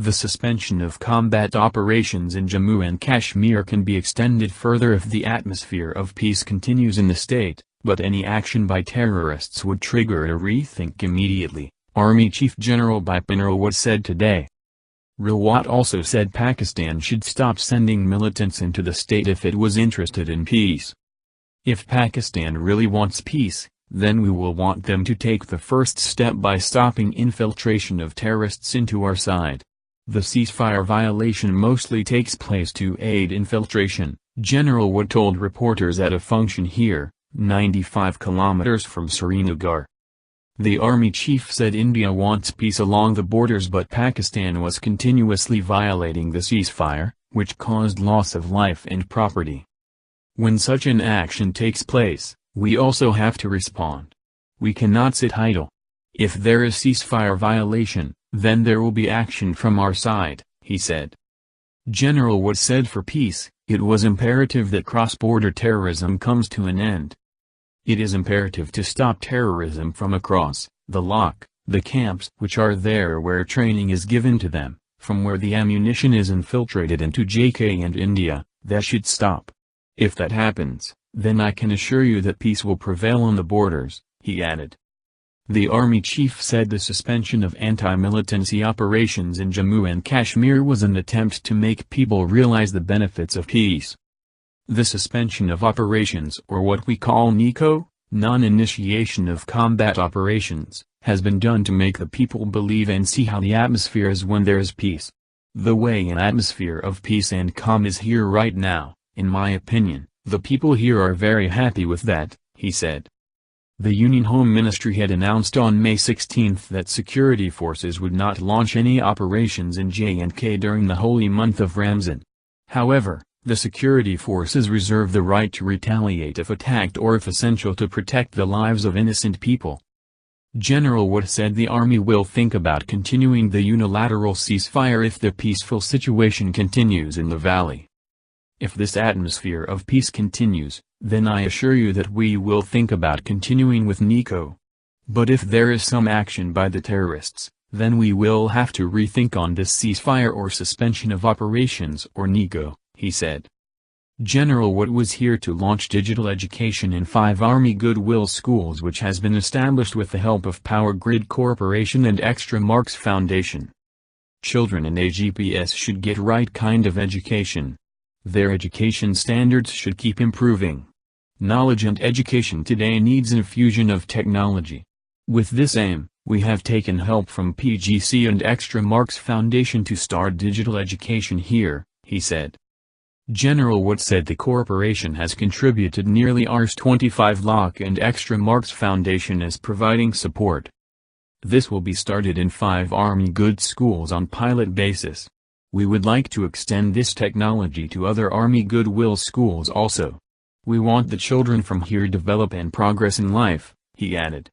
The suspension of combat operations in Jammu and Kashmir can be extended further if the atmosphere of peace continues in the state, but any action by terrorists would trigger a rethink immediately, Army Chief General Bipin Rawat said today. Rawat also said Pakistan should stop sending militants into the state if it was interested in peace. If Pakistan really wants peace, then we will want them to take the first step by stopping infiltration of terrorists into our side. The ceasefire violation mostly takes place to aid infiltration, General Wood told reporters at a function here, 95 kilometers from Srinagar. The army chief said India wants peace along the borders, but Pakistan was continuously violating the ceasefire, which caused loss of life and property. When such an action takes place, we also have to respond. We cannot sit idle. If there is ceasefire violation, then there will be action from our side, he said. General Wood said for peace, it was imperative that cross-border terrorism comes to an end. It is imperative to stop terrorism from across the camps which are there where training is given to them, from where the ammunition is infiltrated into JK and India, that should stop. If that happens, then I can assure you that peace will prevail on the borders, he added. The army chief said the suspension of anti-militancy operations in Jammu and Kashmir was an attempt to make people realize the benefits of peace. The suspension of operations, or what we call NICO, non-initiation of combat operations, has been done to make the people believe and see how the atmosphere is when there is peace. The way an atmosphere of peace and calm is here right now, in my opinion, the people here are very happy with that, he said. The Union Home Ministry had announced on May 16 that security forces would not launch any operations in J&K during the holy month of Ramzan. However, the security forces reserve the right to retaliate if attacked or if essential to protect the lives of innocent people. General Wood said the army will think about continuing the unilateral ceasefire if the peaceful situation continues in the valley. If this atmosphere of peace continues, then I assure you that we will think about continuing with NICO. But if there is some action by the terrorists, then we will have to rethink on this ceasefire or suspension of operations or NICO, he said. General Wood was here to launch digital education in 5 Army Goodwill schools which has been established with the help of Power Grid Corporation and Extra Marks Foundation. Children in AGPS should get right kind of education. Their education standards should keep improving. Knowledge and education today needs infusion of technology. With this aim, we have taken help from PGC and Extra Marks Foundation to start digital education here, he said. General Wood said the corporation has contributed nearly Rs 25 lakh and Extra Marks Foundation is providing support. This will be started in 5 Army Good schools on pilot basis. We would like to extend this technology to other Army Goodwill schools also. We want the children from here develop and progress in life, he added.